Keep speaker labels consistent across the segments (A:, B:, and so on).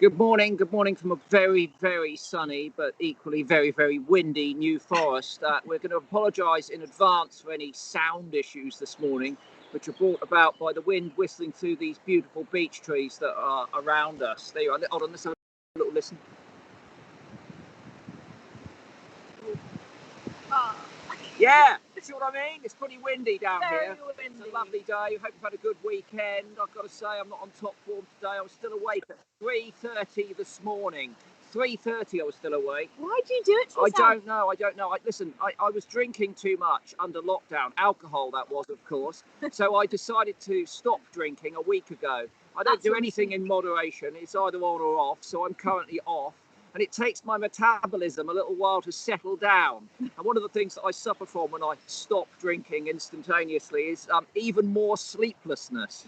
A: Good morning from a very, very sunny but equally very, very windy New Forest. We're going to apologise in advance for any sound issues this morning, which are brought about by the wind whistling through these beautiful beech trees that are around us. There you are. Hold on, let's have a little listen. Yeah, see what I mean? It's pretty windy down here. Windy. It's a lovely day. Hope you've had a good weekend. I've got to say, I'm not on top form today. I was still awake at 3:30 this morning. 3:30 I was still awake.
B: Why do you do it to yourself?
A: I don't know. Listen, I was drinking too much under lockdown. Alcohol, that was, of course. So I decided to stop drinking a week ago. I don't do anything in moderation. It's either on or off. So I'm currently off. And it takes my metabolism a little while to settle down. And one of the things that I suffer from when I stop drinking instantaneously is even more sleeplessness.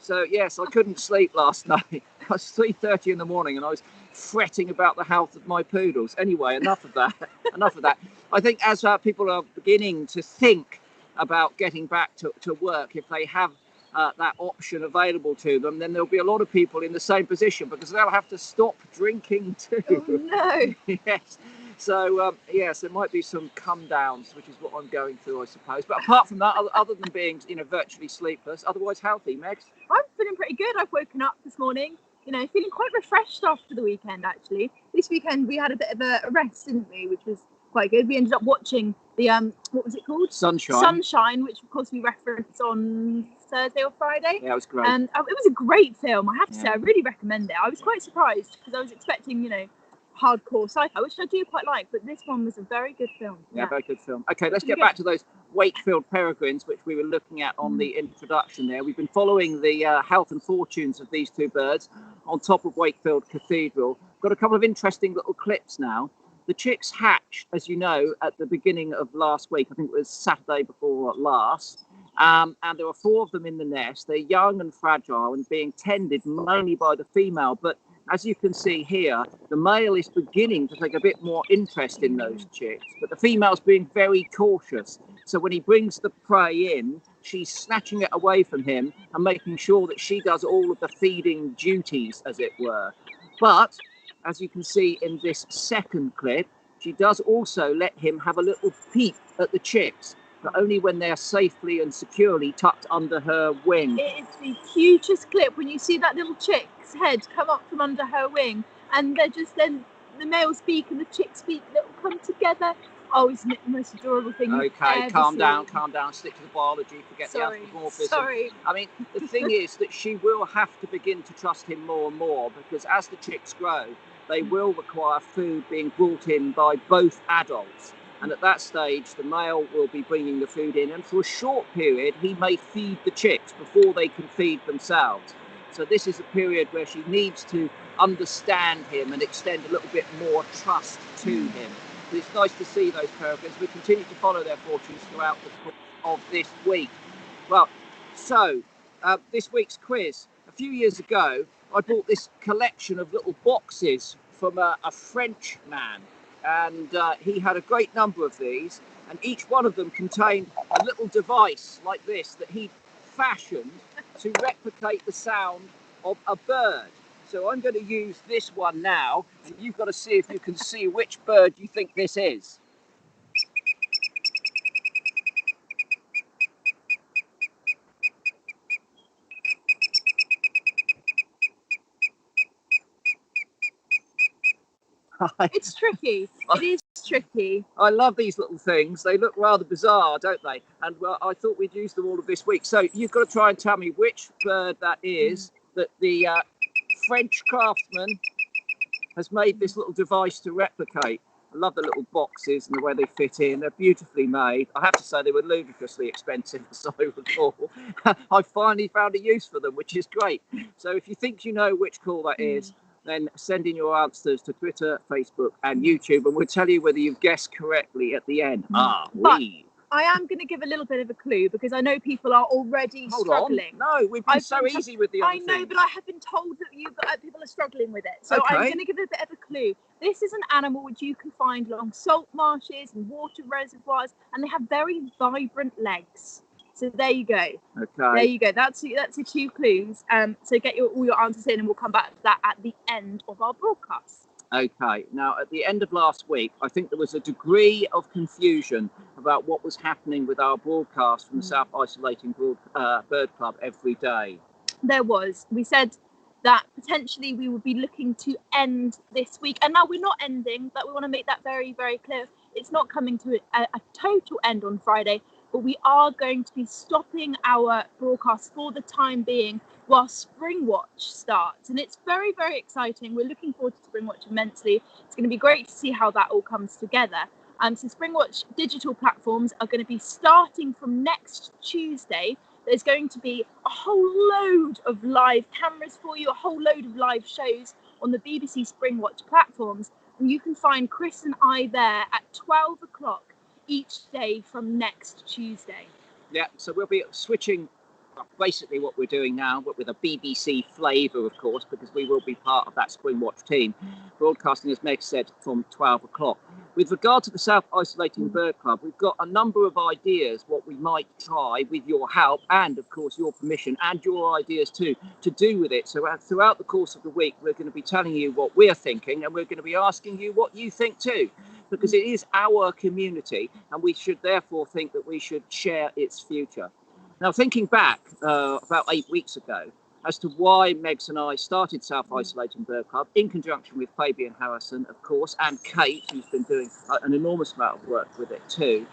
A: So yes, I couldn't sleep last night. It was 3:30 in the morning and I was fretting about the health of my poodles. Anyway, enough of that. I think as people are beginning to think about getting back to work, if they have that option available to them, then there'll be a lot of people in the same position because they'll have to stop drinking too.
B: Oh no!
A: Yes. So yes, there might be some come downs, which is what I'm going through, I suppose. But apart from that, other than being virtually sleepless, otherwise healthy, Megs?
B: I'm feeling pretty good. I've woken up this morning, feeling quite refreshed after the weekend. Actually, this weekend we had a bit of a rest, didn't we? Which was quite good. We ended up watching the what was it called? Sunshine, which of course we referenced on Thursday or Friday.
A: Yeah, it was great.
B: And it was a great film. I have to say, I really recommend it. I was quite surprised because I was expecting, hardcore sci-fi, which I do quite like, but this one was a very good film.
A: Yeah, very good film. Okay, let's get back to those Wakefield peregrines, which we were looking at on the introduction there. We've been following the health and fortunes of these two birds on top of Wakefield Cathedral. Got a couple of interesting little clips now. The chicks hatched, as you know, at the beginning of last week. I think it was Saturday before last. And there were 4 of them in the nest. They're young and fragile and being tended mainly by the female. But as you can see here, the male is beginning to take a bit more interest in those chicks. But the female's being very cautious. So when he brings the prey in, she's snatching it away from him and making sure that she does all of the feeding duties, as it were. But as you can see in this second clip, she does also let him have a little peep at the chicks, but only when they're safely and securely tucked under her wing.
B: It is the cutest clip when you see that little chick's head come up from under her wing, and they're just then the male's beak and the chick's beak that will come together. Oh, isn't it the most adorable thing?
A: Okay, calm down, stick to the biology, forget the anthropomorphism.
B: Sorry.
A: I mean, the thing is that she will have to begin to trust him more and more, because as the chicks grow, they will require food being brought in by both adults. And at that stage, the male will be bringing the food in, and for a short period, he may feed the chicks before they can feed themselves. So this is a period where she needs to understand him and extend a little bit more trust to him. But it's nice to see those peregrines. We continue to follow their fortunes throughout the course of this week. Well, so this week's quiz. A few years ago, I bought this collection of little boxes from a French man. And he had a great number of these, and each one of them contained a little device like this that he fashioned to replicate the sound of a bird. So I'm going to use this one now, and you've got to see if you can see which bird you think this is.
B: It's tricky. It is tricky.
A: I love these little things. They look rather bizarre, don't they? And well, I thought we'd use them all of this week. So you've got to try and tell me which bird that is that the French craftsman has made this little device to replicate. I love the little boxes and the way they fit in. They're beautifully made. I have to say they were ludicrously expensive, as I recall. I finally found a use for them, which is great. So if you think you know which call that is, then send in your answers to Twitter, Facebook and YouTube, and we'll tell you whether you've guessed correctly at the end.
B: I am going to give a little bit of a clue because I know people are already struggling.
A: No, we've been so easy with the other things.
B: I know, but I have been told that people are struggling with it. So I'm going to give a bit of a clue. This is an animal which you can find along salt marshes and water reservoirs, and they have very vibrant legs. So there you go.
A: Okay.
B: There you go. That's your 2 clues. So get all your answers in, and we'll come back to that at the end of our broadcast.
A: Okay. Now, at the end of last week, I think there was a degree of confusion about what was happening with our broadcast from the South Isolating Bird Club every day. There
B: was. We said that potentially we would be looking to end this week, and now we're not ending, but we want to make that very, very clear. It's not coming to a total end on Friday, but we are going to be stopping our broadcast for the time being while Spring Watch starts, and it's very, very exciting. We're looking forward to Spring Watch immensely. It's going to be great to see how that all comes together. So Spring Watch digital platforms are going to be starting from next Tuesday. There's going to be a whole load of live cameras for you, a whole load of live shows on the BBC Spring Watch platforms, and you can find Chris and I there at 12 o'clock each day from next Tuesday.
A: Yeah, so we'll be switching basically what we're doing now, but with a BBC flavour, of course, because we will be part of that Spring Watch team, broadcasting, as Meg said, from 12 o'clock. With regard to the South Isolating Bird Club, we've got a number of ideas what we might try with your help and, of course, your permission and your ideas too, to do with it. So throughout the course of the week, we're going to be telling you what we're thinking, and we're going to be asking you what you think too, because it is our community, and we should therefore think that we should share its future. Now, thinking back about 8 weeks ago as to why Megs and I started South Isolating Bird Club in conjunction with Fabian Harrison, of course, and Kate, who's been doing an enormous amount of work with it too.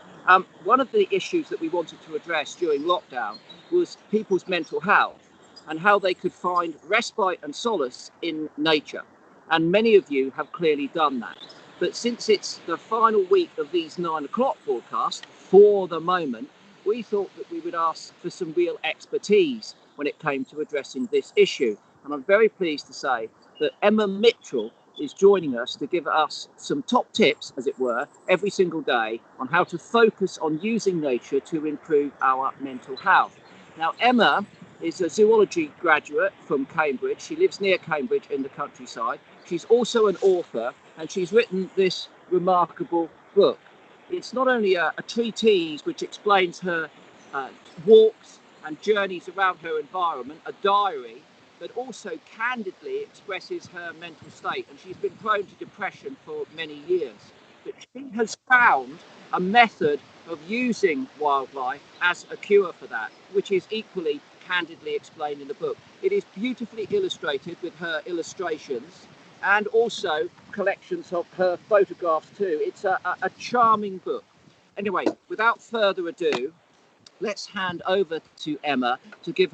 A: One of the issues that we wanted to address during lockdown was people's mental health and how they could find respite and solace in nature. And many of you have clearly done that. But since it's the final week of these 9 o'clock broadcasts, for the moment, we thought that we would ask for some real expertise when it came to addressing this issue. And I'm very pleased to say that Emma Mitchell is joining us to give us some top tips, as it were, every single day on how to focus on using nature to improve our mental health. Now, Emma is a zoology graduate from Cambridge. She lives near Cambridge in the countryside. She's also an author, and she's written this remarkable book. It's not only a treatise which explains her walks and journeys around her environment, a diary, but also candidly expresses her mental state. And she's been prone to depression for many years. But she has found a method of using wildlife as a cure for that, which is equally candidly explained in the book. It is beautifully illustrated with her illustrations, and also collections of her photographs too. It's a charming book. Anyway, without further ado, let's hand over to Emma to give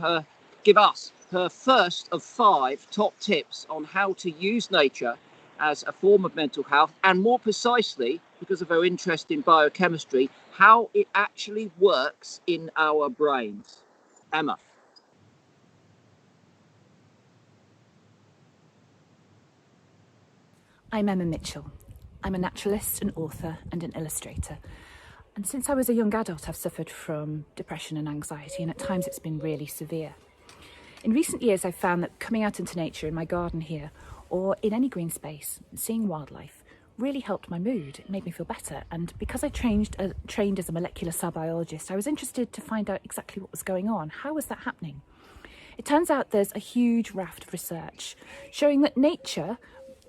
A: us her first of 5 top tips on how to use nature as a form of mental health, and more precisely, because of her interest in biochemistry, how it actually works in our brains. Emma.
C: I'm Emma Mitchell. I'm a naturalist, an author and an illustrator. And since I was a young adult, I've suffered from depression and anxiety, and at times it's been really severe. In recent years, I've found that coming out into nature in my garden here, or in any green space, seeing wildlife, really helped my mood. It made me feel better. And because I trained as a molecular cell biologist, I was interested to find out exactly what was going on. How was that happening? It turns out there's a huge raft of research showing that nature,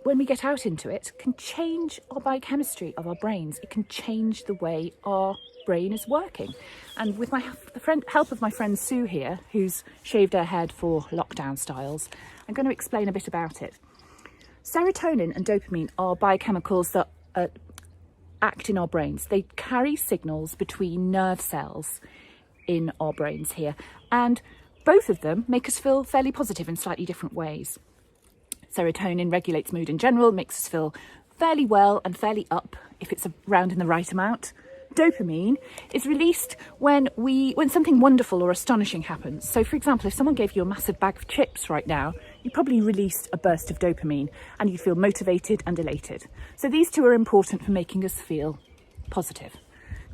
C: when we get out into it, can change our biochemistry of our brains. It can change the way our brain is working. And with the help of my friend Sue here, who's shaved her head for lockdown styles, I'm going to explain a bit about it. Serotonin and dopamine are biochemicals that act in our brains. They carry signals between nerve cells in our brains here, and both of them make us feel fairly positive in slightly different ways. Serotonin regulates mood in general, makes us feel fairly well and fairly up if it's around in the right amount. Dopamine is released when something wonderful or astonishing happens. So, for example, if someone gave you a massive bag of chips right now, you probably released a burst of dopamine and you'd feel motivated and elated. So these two are important for making us feel positive.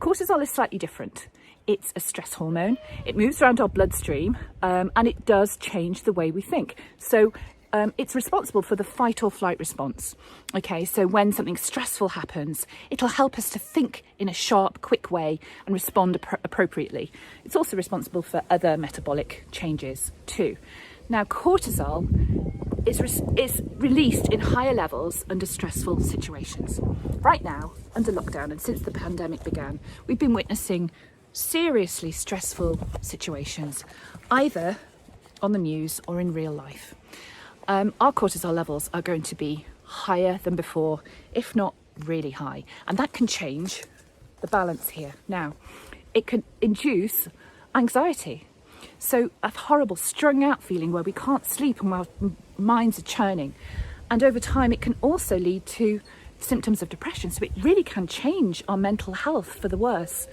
C: Cortisol is slightly different. It's a stress hormone. It moves around our bloodstream and it does change the way we think. So it's responsible for the fight or flight response. Okay, so when something stressful happens, it'll help us to think in a sharp, quick way and respond appropriately. It's also responsible for other metabolic changes too. Now, cortisol is released in higher levels under stressful situations. Right now, under lockdown and since the pandemic began, we've been witnessing seriously stressful situations, either on the news or in real life. Our cortisol levels are going to be higher than before, if not really high, and that can change the balance here. Now, it can induce anxiety. So a horrible strung out feeling where we can't sleep and our minds are churning. And over time, it can also lead to symptoms of depression. So it really can change our mental health for the worse.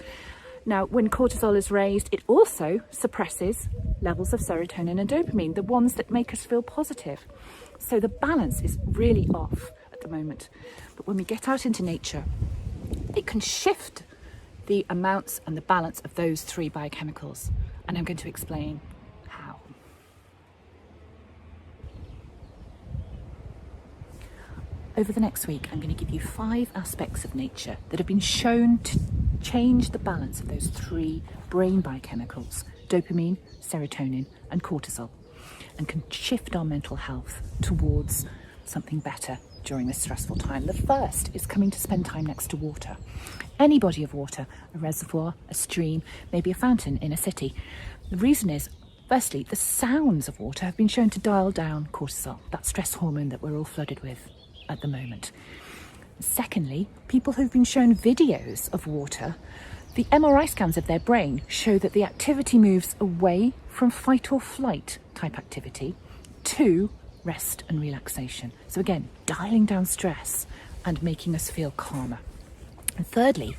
C: Now, when cortisol is raised, it also suppresses levels of serotonin and dopamine, the ones that make us feel positive. So the balance is really off at the moment. But when we get out into nature, it can shift the amounts and the balance of those three biochemicals. And I'm going to explain how. Over the next week, I'm going to give you 5 aspects of nature that have been shown to change the balance of those 3 brain biochemicals, dopamine, serotonin, and cortisol, and can shift our mental health towards something better during this stressful time. The first is coming to spend time next to water. Any body of water, a reservoir, a stream, maybe a fountain in a city. The reason is, firstly, the sounds of water have been shown to dial down cortisol, that stress hormone that we're all flooded with at the moment. Secondly, people who've been shown videos of water, the MRI scans of their brain show that the activity moves away from fight or flight type activity to rest and relaxation. So again, dialing down stress and making us feel calmer. And thirdly,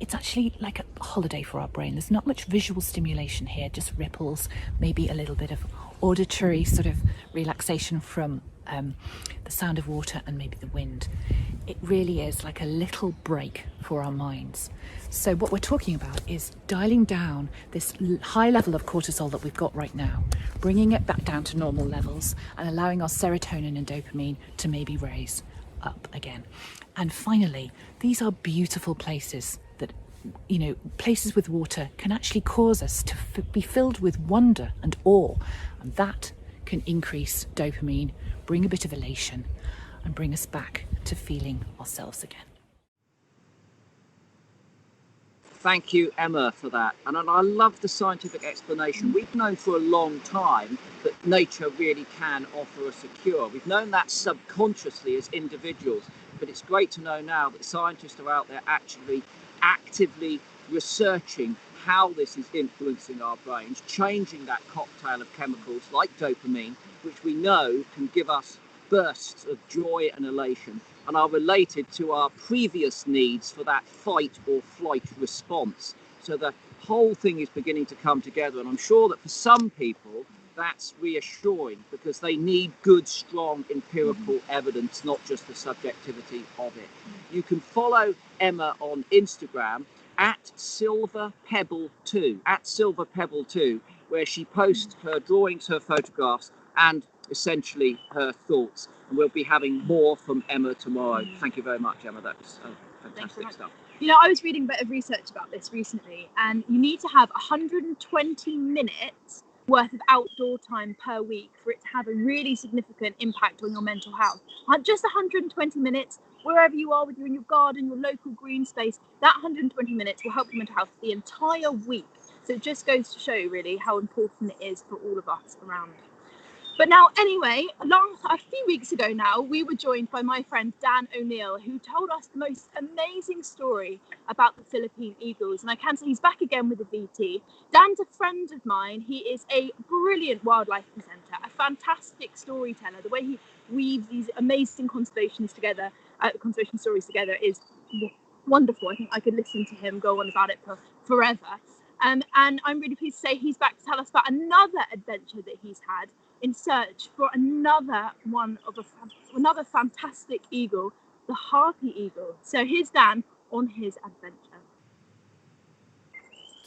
C: it's actually like a holiday for our brain. There's not much visual stimulation here, just ripples, maybe a little bit of auditory sort of relaxation from the sound of water and maybe the wind. It really is like a little break for our minds. So what we're talking about is dialing down this high level of cortisol that we've got right now, bringing it back down to normal levels and allowing our serotonin and dopamine to maybe raise up again. And finally, these are beautiful places that, you know, places with water can actually cause us to be filled with wonder and awe, and that can increase dopamine, bring a bit of elation, and bring us back to feeling ourselves again.
A: Thank you, Emma, for that. And I love the scientific explanation. We've known for a long time that nature really can offer us a cure. We've known that subconsciously as individuals, but it's great to know now that scientists are out there actually actively researching how this is influencing our brains, changing that cocktail of chemicals like dopamine, which we know can give us bursts of joy and elation, and are related to our previous needs for that fight or flight response. So the whole thing is beginning to come together, and I'm sure that for some people that's reassuring because they need good, strong empirical evidence, not just the subjectivity of it. You can follow Emma on Instagram at silverpebble2, where she posts her drawings, her photographs, and essentially her thoughts. And we'll be having more from Emma tomorrow. Thank you very much, Emma. That was fantastic stuff.
B: You know, I was reading a bit of research about this recently, and you need to have 120 minutes worth of outdoor time per week for it to have a really significant impact on your mental health. Just 120 minutes, wherever you are, whether you're in your garden, your local green space, that 120 minutes will help your mental health the entire week. So it just goes to show really how important it is for all of us around. But now, anyway, a few weeks ago now, we were joined by my friend Dan O'Neill, who told us the most amazing story about the Philippine eagles. And I can say he's back again with the VT. Dan's a friend of mine. He is a brilliant wildlife presenter, a fantastic storyteller. The way he weaves these amazing conservation stories together is wonderful. I think I could listen to him go on about it for forever. And I'm really pleased to say he's back to tell us about another adventure that he's had in search for another fantastic eagle, the Harpy eagle. So here's Dan on his adventure.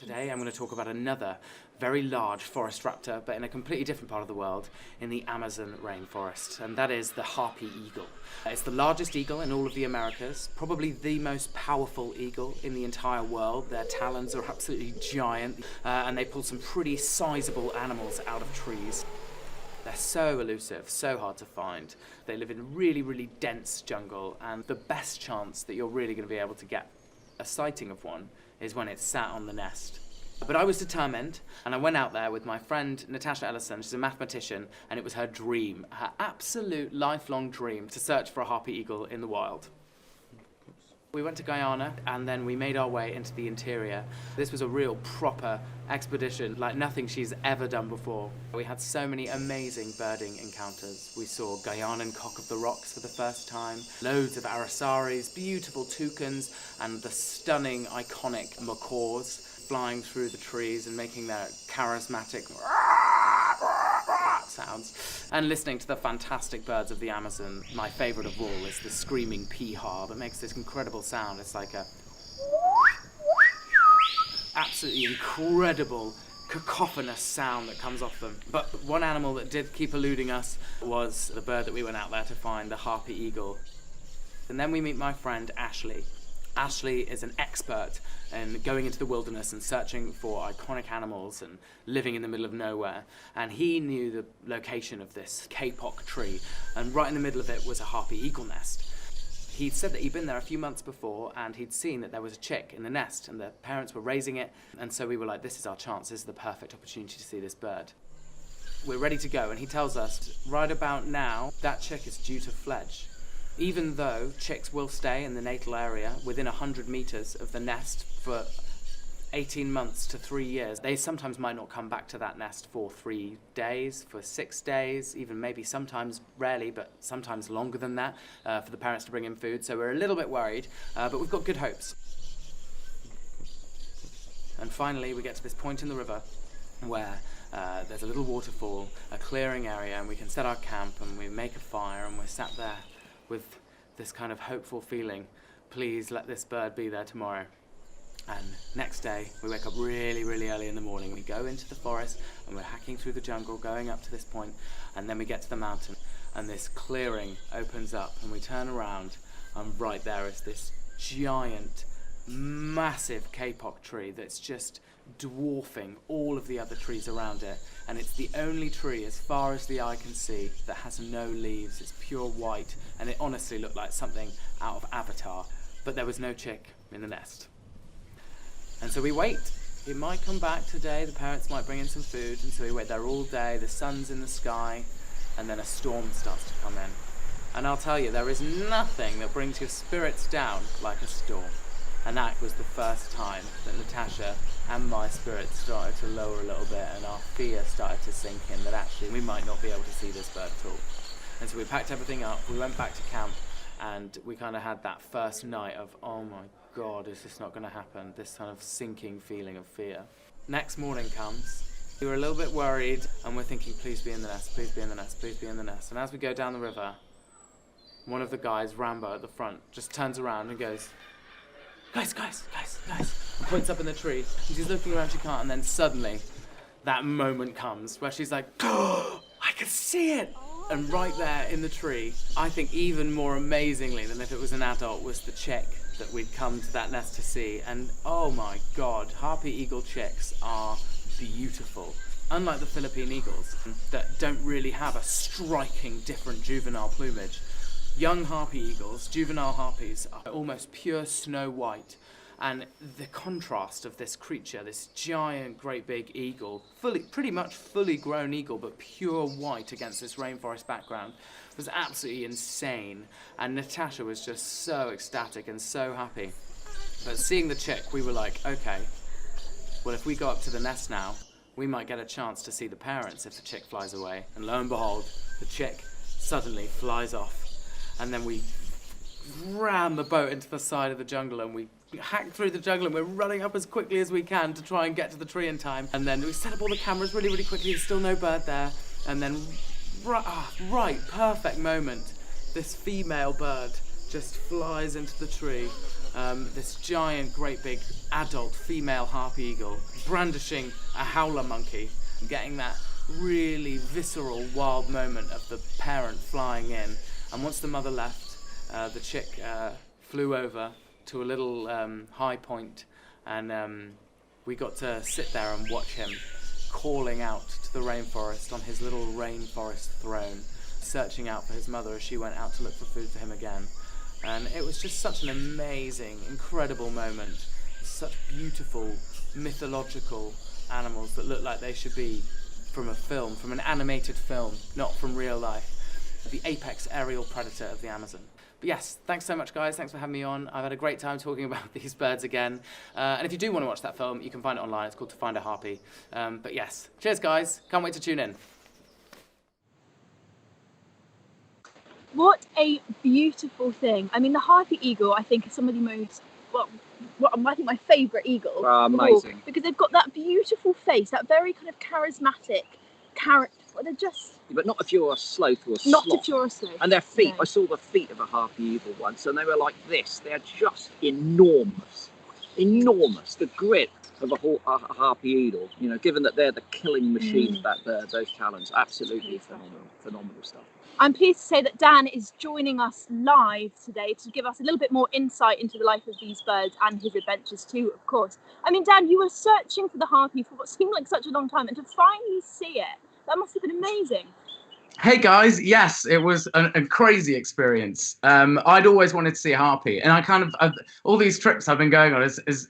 D: Today I'm going to talk about another very large forest raptor, but in a completely different part of the world, in the Amazon rainforest, and that is the Harpy eagle. It's the largest eagle in all of the Americas, probably the most powerful eagle in the entire world. Their talons are absolutely giant, and they pull some pretty sizable animals out of trees. They're so elusive, so hard to find. They live in a really, really dense jungle, and the best chance that you're really going to be able to get a sighting of one is when it's sat on the nest. But I was determined, and I went out there with my friend Natasha Ellison. She's a mathematician, and it was her dream, her absolute lifelong dream, to search for a harpy eagle in the wild. We went to Guyana, and then we made our way into the interior. This was a real proper expedition, like nothing she's ever done before. We had so many amazing birding encounters. We saw Guyanan cock of the rocks for the first time, loads of arasaris, beautiful toucans, and the stunning, iconic macaws flying through the trees and making their charismatic sounds, and listening to the fantastic birds of the Amazon. My favourite of all is the screaming peahaw that makes this incredible sound. It's like a absolutely incredible cacophonous sound that comes off them. But one animal that did keep eluding us was the bird that we went out there to find, the harpy eagle. And then we meet my friend Ashley. Ashley is an expert in going into the wilderness and searching for iconic animals and living in the middle of nowhere. And he knew the location of this kapok tree, and right in the middle of it was a harpy eagle nest. He'd said that he'd been there a few months before, and he'd seen that there was a chick in the nest, and the parents were raising it. And so we were like, this is our chance, this is the perfect opportunity to see this bird. We're ready to go, and he tells us, right about now, that chick is due to fledge. Even though chicks will stay in the natal area within 100 meters of the nest for 18 months to 3 years, they sometimes might not come back to that nest for 3 days, for 6 days, even maybe sometimes, rarely, but sometimes longer than that, for the parents to bring in food. So we're a little bit worried, but we've got good hopes. And finally, we get to this point in the river where there's a little waterfall, a clearing area, and we can set our camp, and we make a fire, and we're sat there with this kind of hopeful feeling, please let this bird be there tomorrow. And next day, we wake up really, really early in the morning. We go into the forest, and we're hacking through the jungle, going up to this point, and then we get to the mountain, and this clearing opens up, and we turn around, and right there is this giant, massive kapok tree that's just dwarfing all of the other trees around it, and it's the only tree as far as the eye can see that has no leaves. It's pure white, and it honestly looked like something out of Avatar, but there was no chick in the nest. And so we wait. It might come back today, the parents might bring in some food, and so we wait there all day. The sun's in the sky, and then a storm starts to come in. And I'll tell you, there is nothing that brings your spirits down like a storm. And that was the first time that Natasha and my spirits started to lower a little bit, and our fear started to sink in that actually we might not be able to see this bird at all. And so we packed everything up, we went back to camp, and we kind of had that first night of, oh my God, is this not going to happen? This kind of sinking feeling of fear. Next morning comes, we were a little bit worried, and we're thinking, please be in the nest, please be in the nest, please be in the nest. And as we go down the river, one of the guys, Rambo at the front, just turns around and goes, guys, and points up in the tree, and she's looking around, she can't, and then suddenly that moment comes where she's like, oh, I can see it! And right there in the tree, I think even more amazingly than if it was an adult, was the chick that we'd come to that nest to see. And oh my God, harpy eagle chicks are beautiful. Unlike the Philippine eagles, that don't really have a striking different juvenile plumage, young harpy eagles, juvenile harpies, are almost pure snow white. And the contrast of this creature, this giant, great big eagle, pretty much fully grown eagle, but pure white against this rainforest background, was absolutely insane. And Natasha was just so ecstatic and so happy. But seeing the chick, we were like, okay, well, if we go up to the nest now, we might get a chance to see the parents if the chick flies away. And lo and behold, the chick suddenly flies off. And then we ram the boat into the side of the jungle, and we hack through the jungle, and we're running up as quickly as we can to try and get to the tree in time. And then we set up all the cameras really, really quickly. There's still no bird there. And then, right, perfect moment, this female bird just flies into the tree. This giant, great big adult female harpy eagle brandishing a howler monkey, getting that really visceral, wild moment of the parent flying in. And once the mother left, the chick flew over to a little high point, and we got to sit there and watch him calling out to the rainforest on his little rainforest throne, searching out for his mother as she went out to look for food for him again. And it was just such an amazing, incredible moment. Such beautiful, mythological animals that look like they should be from a film, from an animated film, not from real life. The apex aerial predator of the Amazon. But yes, thanks so much, guys. Thanks for having me on. I've had a great time talking about these birds again. And if you do want to watch that film, you can find it online. It's called To Find a Harpy. But yes, cheers, guys. Can't wait to tune in.
B: What a beautiful thing. I mean, the harpy eagle, I think, is some of the most, I think my favourite eagle.
A: Oh, amazing.
B: Because they've got that beautiful face, that very kind of charismatic character. They're just...
A: But not if you're a sloth or a
B: Not
A: sloth.
B: if you're a sloth.
A: And their feet,
B: no.
A: I saw the feet of a harpy eagle once, and they were like this. They're just enormous. Enormous. The grip of a harpy eagle, you know, given that they're the killing machine of that bird, those talons, absolutely phenomenal stuff.
B: I'm pleased to say that Dan is joining us live today to give us a little bit more insight into the life of these birds and his adventures too, of course. I mean, Dan, you were searching for the harpy for what seemed like such a long time, and to finally see it, that must have been amazing.
E: Hey guys, yes, it was a crazy experience. I'd always wanted to see a harpy, and all these trips I've been going on is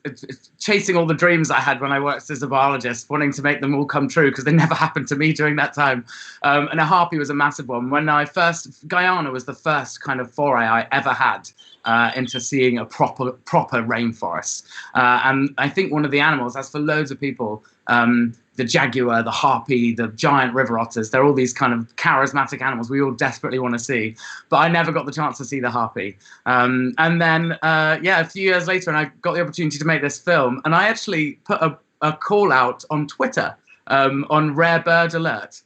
E: chasing all the dreams I had when I worked as a biologist, wanting to make them all come true because they never happened to me during that time. And a harpy was a massive one. Guyana was the first kind of foray I ever had into seeing a proper rainforest. And I think one of the animals, as for loads of people, the jaguar, the harpy, the giant river otters, they're all these kind of charismatic animals we all desperately want to see. But I never got the chance to see the harpy. And then, a few years later, and I got the opportunity to make this film, and I actually put a call out on Twitter on Rare Bird Alert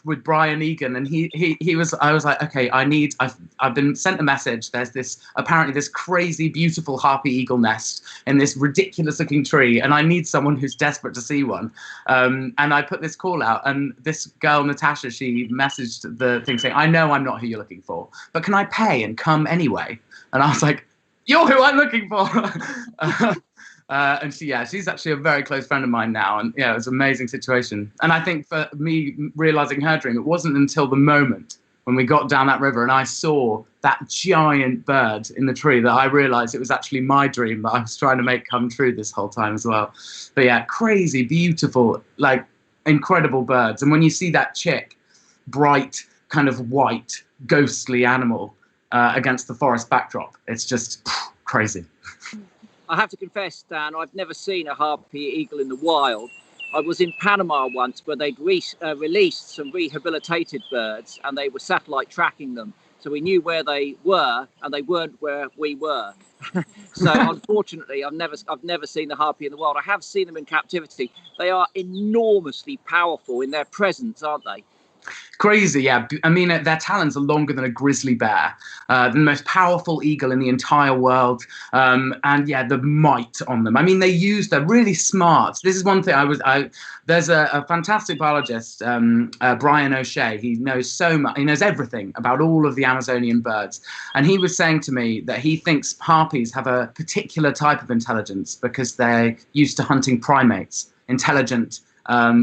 E: with Brian Egan, and I was like, okay, I've been sent a message. There's apparently this crazy beautiful harpy eagle nest in this ridiculous looking tree, and I need someone who's desperate to see one. And I put this call out, and this girl Natasha, she messaged the thing saying, I know I'm not who you're looking for, but can I pay and come anyway? And I was like, you're who I'm looking for. And she's actually a very close friend of mine now, and it was an amazing situation. And I think for me realizing her dream, it wasn't until the moment when we got down that river and I saw that giant bird in the tree that I realized it was actually my dream that I was trying to make come true this whole time as well. But yeah, crazy, beautiful, like incredible birds. And when you see that chick, bright, kind of white, ghostly animal against the forest backdrop, it's just crazy.
A: I have to confess, Dan, I've never seen a harpy eagle in the wild. I was in Panama once where they'd released some rehabilitated birds, and they were satellite tracking them. So we knew where they were, and they weren't where we were. So unfortunately, I've never seen the harpy in the wild. I have seen them in captivity. They are enormously powerful in their presence, aren't they?
E: Crazy, yeah. I mean, their talons are longer than a grizzly bear. The most powerful eagle in the entire world. And yeah, the might on them. I mean, they're really smart. This is one thing there's a fantastic biologist, Brian O'Shea. He knows so much. He knows everything about all of the Amazonian birds. And he was saying to me that he thinks harpies have a particular type of intelligence because they're used to hunting primates, intelligent,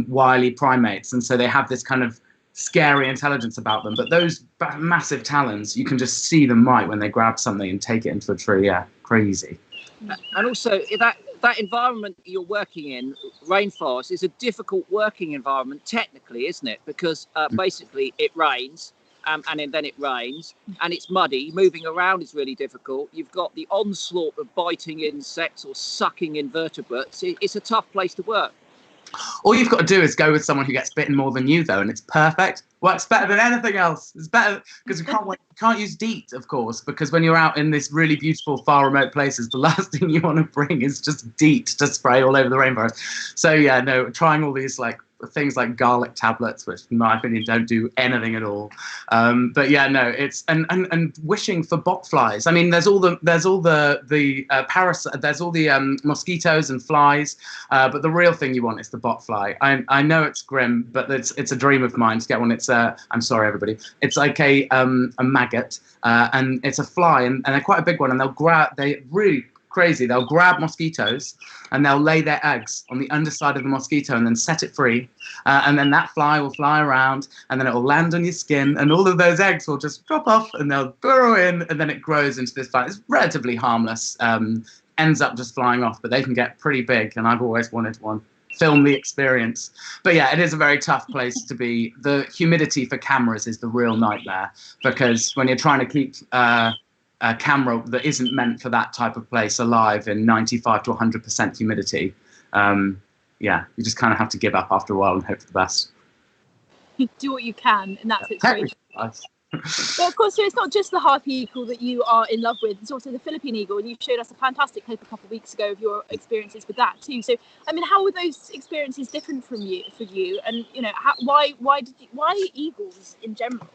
E: wily primates. And so they have this kind of scary intelligence about them, but those massive talons, you can just see the might when they grab something and take it into a tree. Yeah, crazy.
A: And also that environment you're working in, rainforest, is a difficult working environment technically, isn't it? Because basically it rains and then it rains and it's muddy. Moving around is really difficult. You've got the onslaught of biting insects or sucking invertebrates. It's a tough place to work.
E: All you've got to do is go with someone who gets bitten more than you, though, and it's perfect. Works better than anything else. It's better because you can't use DEET, of course, because when you're out in this really beautiful, far remote places, the last thing you want to bring is just DEET to spray all over the rainforest. So yeah, no, trying all these like things like garlic tablets, which in my opinion don't do anything at all. But yeah, no, it's and wishing for botflies. I mean, there's all the parasites, there's all the mosquitoes and flies, but the real thing you want is the botfly. I know it's grim, but it's a dream of mine to get one. It's I'm sorry everybody, it's like a maggot, and it's a fly, and they're quite a big one, and they really crazy. They'll grab mosquitoes and they'll lay their eggs on the underside of the mosquito and then set it free, and then that fly will fly around and then it will land on your skin, and all of those eggs will just drop off and they'll burrow in, and then it grows into this fly. It's relatively harmless, ends up just flying off, but they can get pretty big, and I've always wanted one. Film the experience. But yeah, it is a very tough place to be. The humidity for cameras is the real nightmare, because when you're trying to keep a camera that isn't meant for that type of place alive in 95 to 100% humidity, yeah, you just kind of have to give up after a while and hope for the best.
B: You do what you can in that situation. But of course, so it's not just the Harpy eagle that you are in love with, it's also the Philippine eagle, and you showed us a fantastic clip a couple of weeks ago of your experiences with that too. So I mean, how were those experiences different for you, and you know, why eagles in general?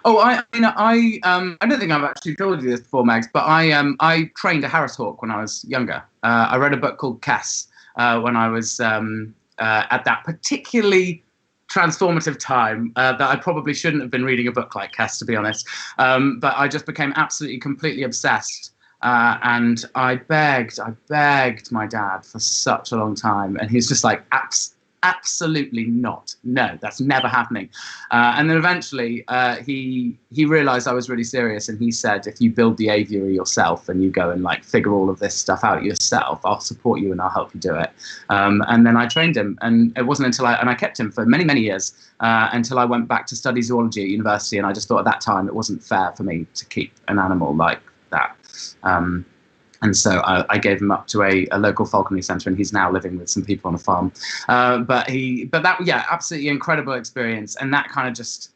E: Oh, I don't think I've actually told you this before, Megs, but I trained a Harris hawk when I was younger. I read a book called Cass when I was at that particularly transformative time that I probably shouldn't have been reading a book like Cass, to be honest. But I just became absolutely, completely obsessed. And I begged my dad for such a long time, and he's just like, absolutely not. No, that's never happening. And then eventually he realized I was really serious, and he said, if you build the aviary yourself and you go and like figure all of this stuff out yourself, I'll support you and I'll help you do it. And then I trained him, and it wasn't until I kept him for many, many years until I went back to study zoology at university, and I just thought at that time it wasn't fair for me to keep an animal like that. And so I gave him up to a local falconry centre, and he's now living with some people on a farm. But that, yeah, absolutely incredible experience. And that kind of just,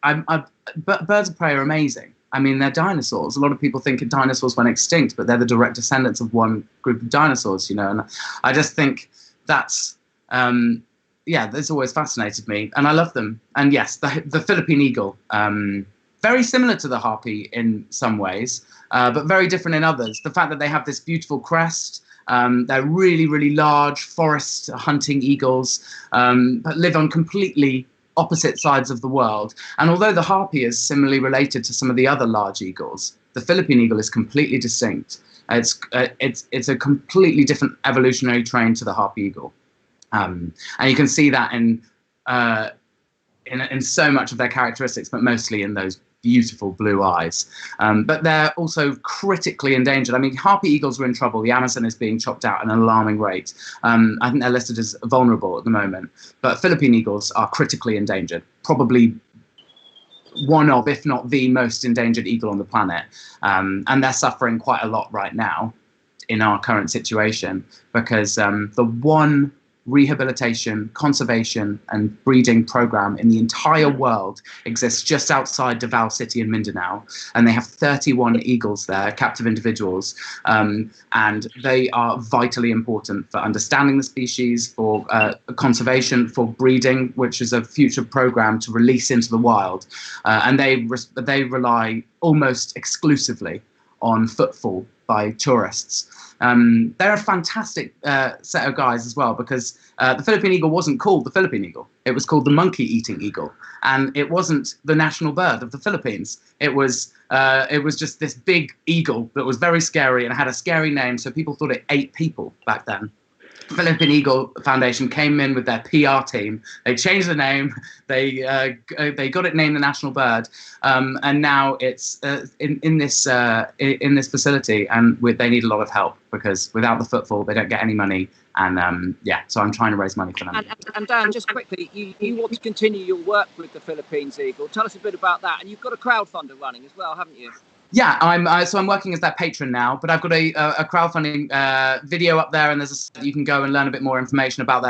E: but birds of prey are amazing. I mean, they're dinosaurs. A lot of people think dinosaurs went extinct, but they're the direct descendants of one group of dinosaurs, you know. And I just think that's, yeah, that's always fascinated me, and I love them. And yes, the Philippine eagle, very similar to the Harpy in some ways, but very different in others. The fact that they have this beautiful crest, they're really, really large forest hunting eagles, but live on completely opposite sides of the world. And although the Harpy is similarly related to some of the other large eagles, the Philippine eagle is completely distinct. It's a completely different evolutionary train to the Harpy eagle. And you can see that in so much of their characteristics, but mostly in those beautiful blue eyes. But they're also critically endangered. I mean, Harpy eagles are in trouble. The Amazon is being chopped out at an alarming rate. I think they're listed as vulnerable at the moment. But Philippine eagles are critically endangered, probably one of, if not the most endangered eagle on the planet. And they're suffering quite a lot right now in our current situation, because the one rehabilitation, conservation and breeding program in the entire world exists just outside Davao City in Mindanao, and they have 31 eagles there, captive individuals, and they are vitally important for understanding the species, for conservation, for breeding, which is a future program to release into the wild, and they rely almost exclusively on footfall by tourists. They're a fantastic set of guys as well, because the Philippine eagle wasn't called the Philippine eagle. It was called the monkey-eating eagle, and it wasn't the national bird of the Philippines. It was just this big eagle that was very scary and had a scary name, so people thought it ate people back then. Philippine Eagle Foundation came in with their PR team. They changed the name. They got it named the national bird, and now it's in this facility. And they need a lot of help, because without the footfall, they don't get any money. And yeah, so I'm trying to raise money for them.
A: And Dan, just quickly, you want to continue your work with the Philippines Eagle. Tell us a bit about that. And you've got a crowdfunder running as well, haven't you?
E: Yeah, I'm working as their patron now, but I've got a crowdfunding video up there, and you can go and learn a bit more information about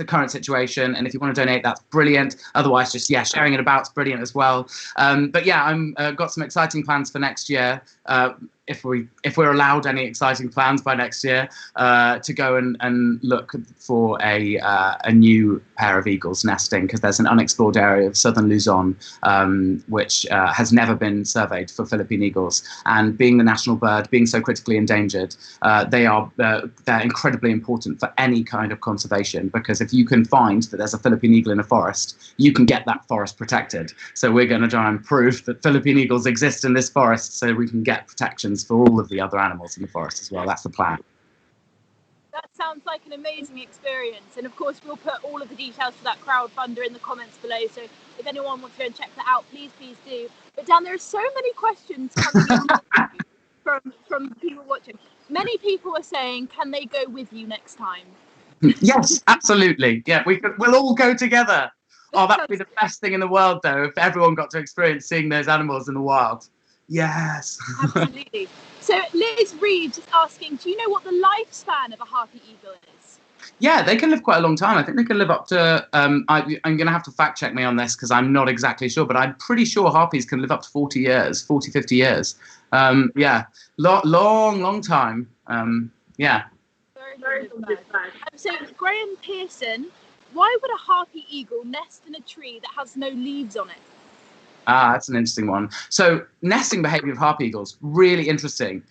E: current situation, and if you want to donate, that's brilliant. Otherwise, just sharing it about's brilliant as well. But yeah, I'm got some exciting plans for next year. If we're allowed any exciting plans by next year, to go and look for a new pair of eagles nesting, because there's an unexplored area of southern Luzon which has never been surveyed for Philippine eagles. And being the national bird, being so critically endangered, they're incredibly important for any kind of conservation, because if you can find that there's a Philippine eagle in a forest, you can get that forest protected. So we're going to try and prove that Philippine eagles exist in this forest, so we can get protections for all of the other animals in the forest as well. That's the plan.
B: That sounds like an amazing experience, and of course we'll put all of the details for that crowdfunder in the comments below, so if anyone wants to go and check that out, please do. But Dan, there are so many questions coming in from people watching. Many people are saying, can they go with you next time?
E: Yes, absolutely. Yeah, we'll all go together. Oh, that would be the best thing in the world, though, if everyone got to experience seeing those animals in the wild. Yes. Absolutely.
B: So Liz Reeves is asking, do you know what the lifespan of a harpy eagle is?
E: Yeah, they can live quite a long time. I think they can live up to, I'm going to have to fact check me on this because I'm not exactly sure, but I'm pretty sure harpies can live up to 40 years, 40, 50 years. Yeah, long time. Yeah.
B: Very good. So Graham Pearson, why would a harpy eagle nest in a tree that has no leaves on it?
E: Ah, that's an interesting one. So nesting behavior of harpy eagles, really interesting.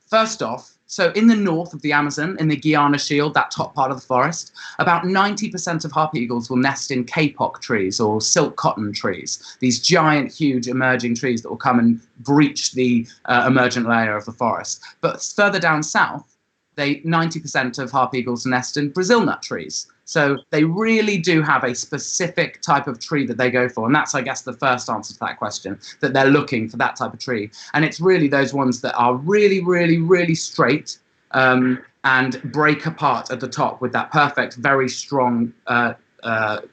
E: First off, so in the north of the Amazon, in the Guiana Shield, that top part of the forest, about 90% of harpy eagles will nest in kapok trees or silk cotton trees, these giant, huge emerging trees that will come and breach the emergent layer of the forest. But further down south, 90% of harpy eagles nest in Brazil nut trees. So they really do have a specific type of tree that they go for. And that's, I guess, the first answer to that question, that they're looking for that type of tree. And it's really those ones that are really, really, really straight and break apart at the top with that perfect, very strong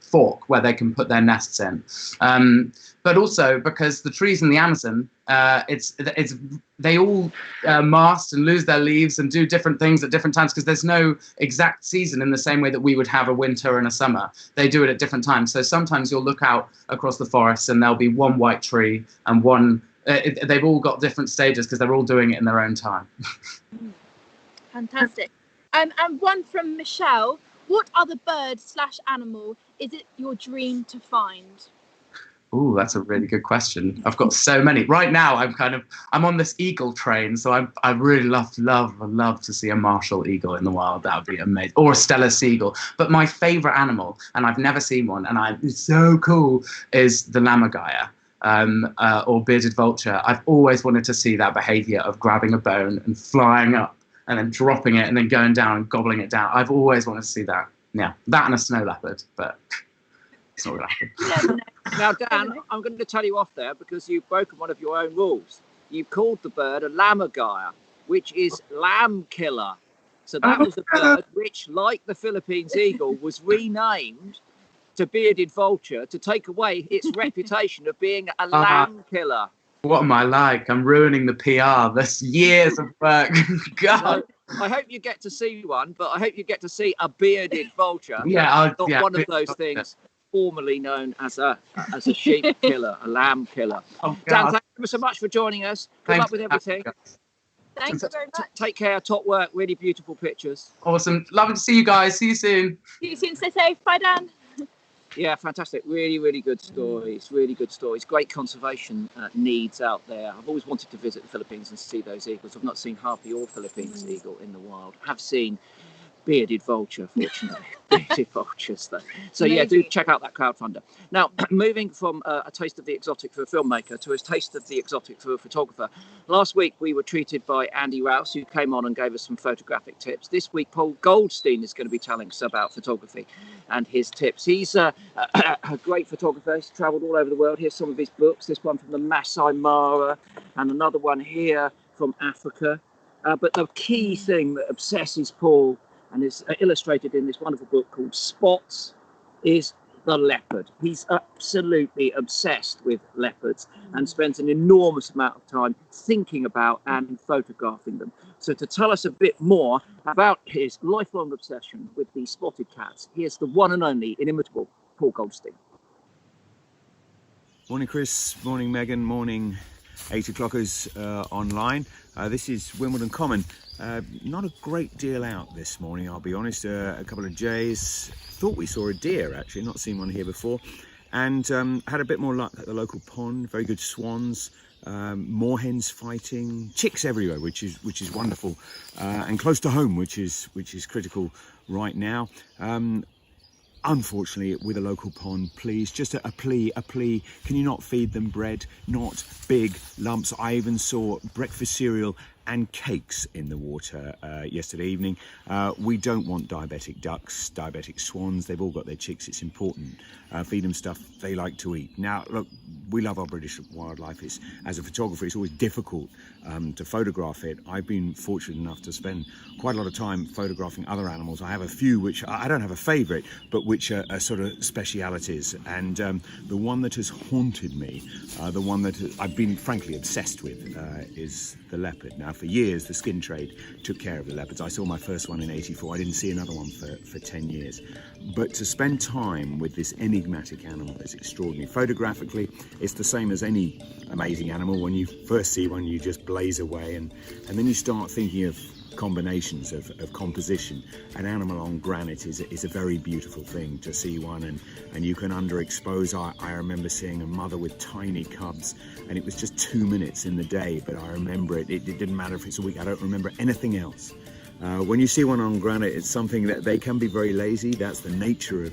E: fork where they can put their nests in. But also because the trees in the Amazon, they all mast and lose their leaves and do different things at different times, because there's no exact season in the same way that we would have a winter and a summer. They do it at different times. So sometimes you'll look out across the forest and there'll be one white tree and one, they've all got different stages because they're all doing it in their own time.
B: Fantastic. And one from Michelle, what other bird/animal is it your dream to find?
E: Oh, that's a really good question. I've got so many. Right now, I'm on this eagle train, so I really love to see a martial eagle in the wild. That would be amazing. Or a Steller seagull. But my favorite animal, and I've never seen one, and it's so cool, is the lammergeier. Or bearded vulture. I've always wanted to see that behavior of grabbing a bone and flying up and then dropping it and then going down and gobbling it down. I've always wanted to see that. Yeah, that and a snow leopard, but it's not going to happen.
A: Now, Dan, I'm going to tell you off there because you've broken one of your own rules. You've called the bird a lammergeier, which is lamb killer. So that was a bird which, like the Philippines eagle, was renamed to bearded vulture to take away its reputation of being a lamb killer.
E: What am I like? I'm ruining the PR. There's years of work. God.
A: So, I hope you get to see one, but I hope you get to see a bearded vulture.
E: Yeah,
A: not one of those things formerly known as a sheep killer, a lamb killer.
E: Oh,
A: Dan, thank you so much for joining us. Good luck with everything.
B: Thank you very much.
A: Take care. Top work. Really beautiful pictures.
E: Awesome. Lovely to see you guys. See you soon.
B: See you soon. Stay safe. Bye, Dan.
A: Yeah, fantastic. Really, really good stories. Really good stories. Great conservation needs out there. I've always wanted to visit the Philippines and see those eagles. I've not seen harpy or Philippines eagle in the wild. I've seen bearded vulture, fortunately. Bearded vultures, though. So, yeah, do check out that crowdfunder. Now, moving from a taste of the exotic for a filmmaker to a taste of the exotic for a photographer. Last week, we were treated by Andy Rouse, who came on and gave us some photographic tips. This week, Paul Goldstein is going to be telling us about photography and his tips. He's a great photographer. He's travelled all over the world. Here's some of his books. This one from the Masai Mara and another one here from Africa. But the key thing that obsesses Paul and is illustrated in this wonderful book called Spots is the leopard. He's absolutely obsessed with leopards and spends an enormous amount of time thinking about and photographing them. So to tell us a bit more about his lifelong obsession with the spotted cats, here's the one and only inimitable Paul Goldstein.
F: Morning, Chris. Morning, Megan. Morning, 8 o'clockers online. This is Wimbledon Common. Not a great deal out this morning, I'll be honest. A couple of jays. Thought we saw a deer, actually. Not seen one here before. And had a bit more luck at the local pond. Very good swans. Moorhens fighting. Chicks everywhere, which is wonderful. And close to home, which is critical right now. Unfortunately, with a local pond, please, just a plea, can you not feed them bread, not big lumps? I even saw breakfast cereal and cakes in the water yesterday evening. We don't want diabetic ducks, diabetic swans. They've all got their chicks. It's important. Feed them stuff they like to eat. Now, look, we love our British wildlife. As a photographer, it's always difficult to photograph it. I've been fortunate enough to spend quite a lot of time photographing other animals. I have a few which I don't have a favourite, but which are sort of specialities. And the one that has haunted me, the one that I've been frankly obsessed with, is the leopard. Now, for years, the skin trade took care of the leopards. I saw my first one in '84. I didn't see another one for 10 years. But to spend time with this enigmatic animal is extraordinary. Photographically, it's the same as any amazing animal. When you first see one, you just blaze away, and then you start thinking of combinations of composition. An animal on granite is a very beautiful thing to see one, and you can underexpose. I remember seeing a mother with tiny cubs, and it was just 2 minutes in the day, but I remember it didn't matter if it's a week. I don't remember anything else. When you see one on granite, it's something that they can be very lazy. That's the nature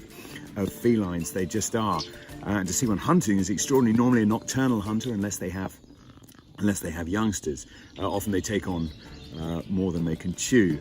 F: of felines. They just are. To see one hunting is extraordinary. Normally a nocturnal hunter, unless they have youngsters. Often they take on more than they can chew.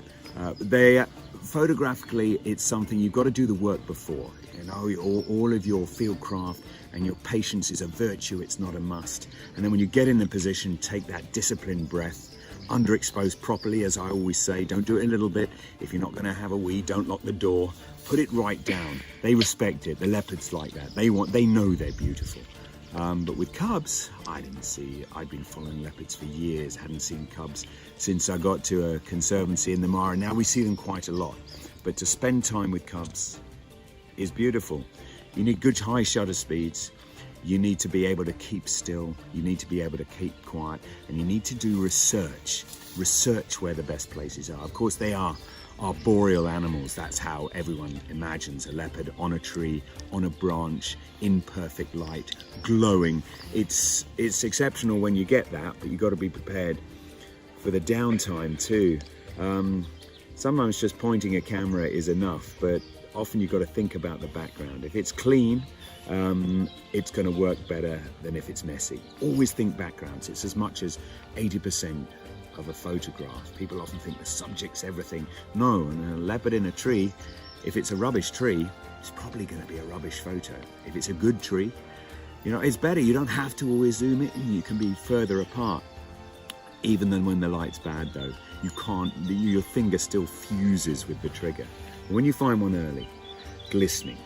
F: Photographically, it's something you've got to do the work before. You know, all of your field craft and your patience is a virtue, it's not a must. And then when you get in the position, take that disciplined breath, underexpose properly, as I always say. Don't do it a little bit. If you're not going to have a wee, don't lock the door. Put it right down. They respect it. The leopards like that. They know they're beautiful. But with cubs, I'd been following leopards for years, hadn't seen cubs since I got to a conservancy in the Mara. Now we see them quite a lot. But to spend time with cubs is beautiful. You need good high shutter speeds. You need to be able to keep still. You need to be able to keep quiet. And you need to do research. Research where the best places are. Of course, they are arboreal animals. That's how everyone imagines a leopard, on a tree, on a branch, in perfect light, glowing. It's exceptional when you get that, but you've got to be prepared for the downtime too. Sometimes just pointing a camera is enough, but often you've got to think about the background. If it's clean, it's going to work better than if it's messy. Always think backgrounds. It's as much as 80% of a photograph. People often think the subject's everything. No, and a leopard in a tree, if it's a rubbish tree, it's probably going to be a rubbish photo. If it's a good tree, you know, it's better. You don't have to always zoom in. You can be further apart. Even then when the light's bad though, you can't, your finger still fuses with the trigger. When you find one early, glistening,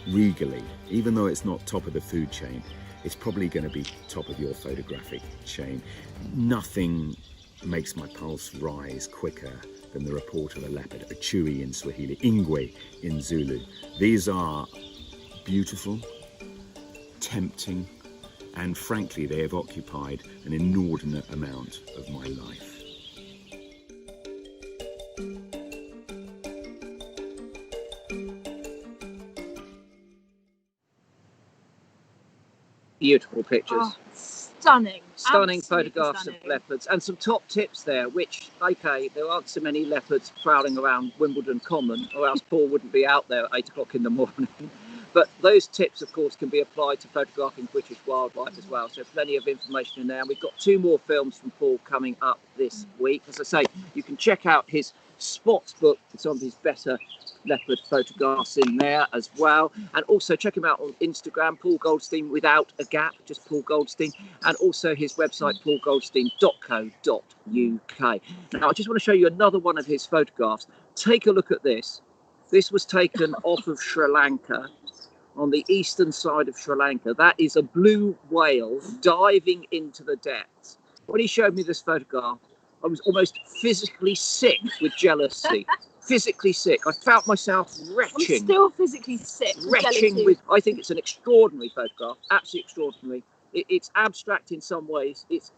F: regally, even though it's not top of the food chain, it's probably going to be top of your photographic chain. Nothing makes my pulse rise quicker than the report of a leopard, a chui in Swahili, ingwe in Zulu. These are beautiful, tempting, and frankly, they have occupied an inordinate amount of my life.
A: Beautiful pictures.
B: Oh, stunning.
A: Stunning
B: Absolutely
A: photographs
B: stunning.
A: of leopards, and some top tips there, which, okay, there aren't so many leopards prowling around Wimbledon Common, or else Paul wouldn't be out there at 8 o'clock in the morning. But those tips, of course, can be applied to photographing British wildlife as well. So plenty of information in there. And we've got 2 more films from Paul coming up this week. As I say, you can check out his spots book for some of his better leopard photographs in there as well. And also check him out on Instagram, Paul Goldstein without a gap, just Paul Goldstein. And also his website, paulgoldstein.co.uk. Now, I just want to show you another one of his photographs. Take a look at this. This was taken off of Sri Lanka. on the eastern side of Sri Lanka. That is a blue whale diving into the depths. When he showed me this photograph, I was almost physically sick with jealousy. Physically sick. I felt myself retching.
B: I'm still physically sick.
A: Retching with. I think it's an extraordinary photograph. Absolutely extraordinary. It's abstract in some ways. It's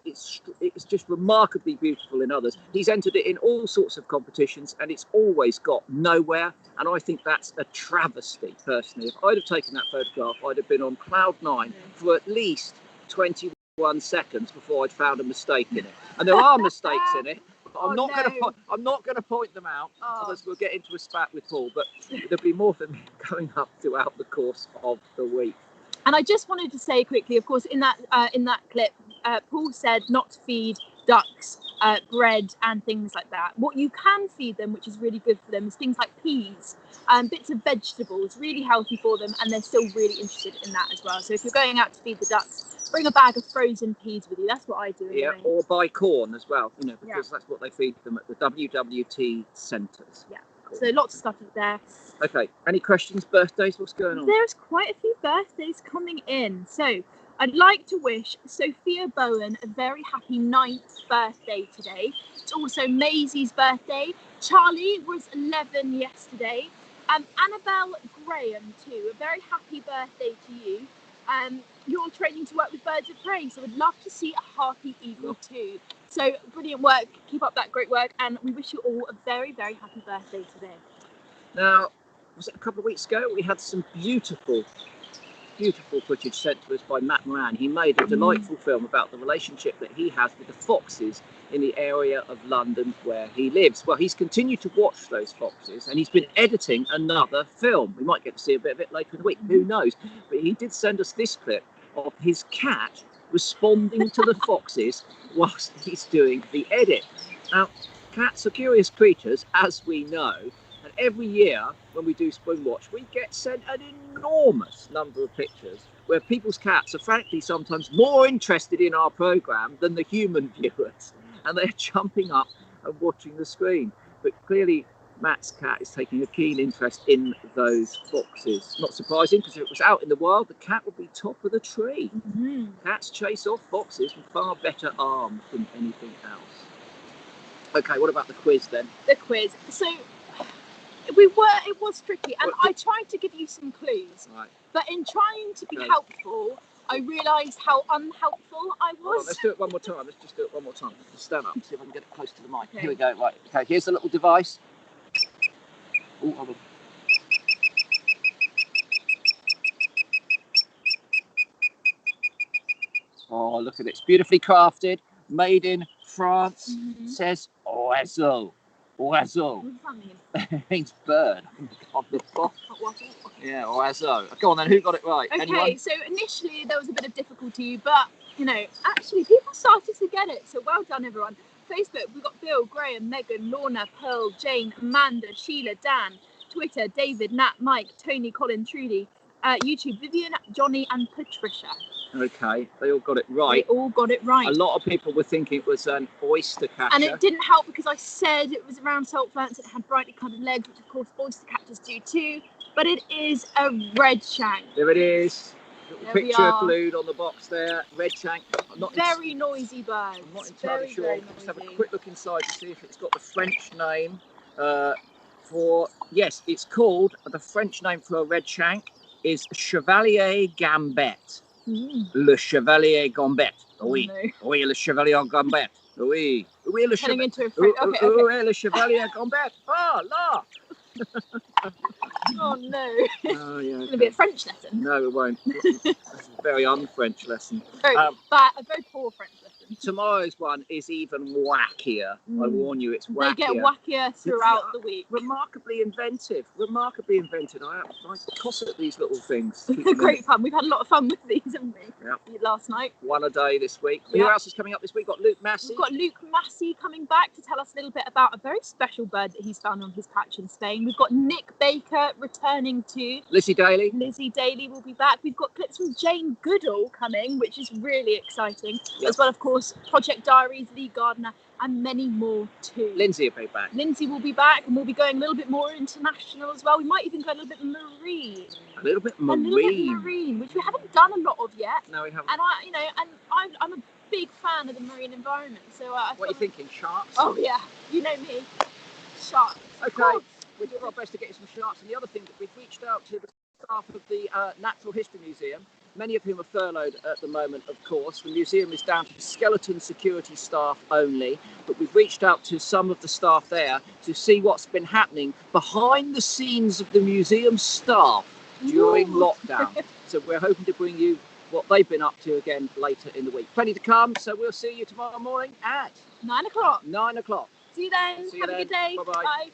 A: just remarkably beautiful in others. He's entered it in all sorts of competitions, and it's always got nowhere. And I think that's a travesty, personally. If I'd have taken that photograph, I'd have been on cloud 9 for at least 21 seconds before I'd found a mistake in it. And there are mistakes in it. I'm not going to point them out, otherwise we'll get into a spat with Paul. But there'll be more for me going up throughout the course of the week.
B: And I just wanted to say quickly, of course, in that clip, Paul said not to feed ducks bread and things like that. What you can feed them, which is really good for them, is things like peas, bits of vegetables, really healthy for them, and they're still really interested in that as well. So if you're going out to feed the ducks, bring a bag of frozen peas with you. That's what I do. Anyway.
A: Yeah, or buy corn as well, because that's what they feed them at the WWT centres.
B: Yeah. So lots of stuff there.
A: Okay, any questions, birthdays, what's going on?
B: There's quite a few birthdays coming in. So I'd like to wish Sophia Bowen a very happy 9th birthday today. It's also Maisie's birthday. Charlie was 11 yesterday. Annabelle Graham too, a very happy birthday to you. You're training to work with birds of prey, so I'd love to see a harpy eagle too. So brilliant work, keep up that great work, and we wish you all a very, very happy birthday today.
A: Now, was it a couple of weeks ago, we had some beautiful footage sent to us by Matt Moran. He made a delightful film about the relationship that he has with the foxes in the area of London where he lives. Well, he's continued to watch those foxes, and he's been editing another film. We might get to see a bit of it later in the week, who knows? But he did send us this clip of his cat responding to the foxes whilst he's doing the edit. Now, cats are curious creatures, as we know, and every year when we do Spring Watch, we get sent an enormous number of pictures where people's cats are frankly sometimes more interested in our programme than the human viewers, and they're jumping up and watching the screen. But clearly Matt's cat is taking a keen interest in those foxes. Not surprising, because if it was out in the wild, the cat would be top of the tree. Cats chase off foxes with far better arms than anything else. Okay, what about the quiz then?
B: The quiz. So it was tricky, and I tried to give you some clues.
A: Right.
B: But in trying to be helpful, I realised how unhelpful I was.
A: Let's do it one more time. Let's just do it one more time. Just stand up, see if I can get it close to the mic. Okay. Here we go. Right. Okay, here's the little device. Oh, hold on. Oh, look at it. It's beautifully crafted, made in France. It says oiseau. Oiseau.
B: What does that mean?
A: It means bird. Yeah, oiseau. Go on then, who got it right?
B: Okay,
A: Anyone?
B: so initially there was a bit of difficulty, but, actually people started to get it. So well done, everyone. Facebook, we've got Bill, Graham, Megan, Lorna, Pearl, Jane, Amanda, Sheila, Dan. Twitter, David, Nat, Mike, Tony, Colin, Trudy. YouTube, Vivian, Johnny and Patricia.
A: Okay, they all got it right.
B: They all got it right.
A: A lot of people were thinking it was an oyster catcher.
B: And it didn't help because I said it was around salt flats, it had brightly coloured legs, which of course oyster catchers do too. But it is a red shank.
A: There it is. Little picture glued on the box there. Red shank.
B: Very noisy bird.
A: I'm not entirely sure. Let's have a quick look inside to see if it's got the French name yes, it's called, the French name for a red shank is Chevalier Gambette. Le Chevalier Gambette. Oui.
B: No.
A: Oui, le Chevalier Gambette. Oui. Oui, le Chevalier.
B: Okay.
A: Le Chevalier Gambette. Oh, la.
B: Oh no.
A: Oh, yeah.
B: It's going to be a French lesson.
A: No, it won't. It's a very un-French lesson.
B: A very poor French lesson.
A: Tomorrow's one is even wackier. I warn you, it's wackier.
B: They get wackier throughout the week.
A: Remarkably inventive. I toss at these little things.
B: Great fun. We've had a lot of fun with these, haven't we?
A: Yep.
B: Last night.
A: One a day this week.
B: Yep.
A: Who else is coming up this week? We've got Luke Massey.
B: We've got Luke Massey coming back to tell us a little bit about a very special bird that he's found on his patch in Spain. We've got Nick Baker returning too.
A: Lizzie Daly.
B: Lizzie Daly will be back. We've got clips from Jane Goodall coming, which is really exciting. Yep. As well, of course, course, Project Diaries, Lee Gardner, and many more too.
A: Lindsay will be back.
B: Lindsay will be back, and we'll be going a little bit more international as well. We might even go a little bit marine.
A: A little bit marine.
B: A little bit marine, which we haven't done a lot of yet.
A: No, we haven't.
B: And I'm a big fan of the marine environment. So
A: what are you thinking? Sharks?
B: Oh yeah, you know me. Sharks.
A: Okay. We'll do our best to get you some sharks. And the other thing that we've reached out to the staff of the Natural History Museum, many of whom are furloughed at the moment, of course. The museum is down to skeleton security staff only, but we've reached out to some of the staff there to see what's been happening behind the scenes of the museum staff during lockdown. So we're hoping to bring you what they've been up to again later in the week. Plenty to come, so we'll see you tomorrow morning at
B: 9 o'clock.
A: 9 o'clock.
B: See you then.
A: See you
B: Have
A: then.
B: a good day.
A: Bye-bye.
B: Bye.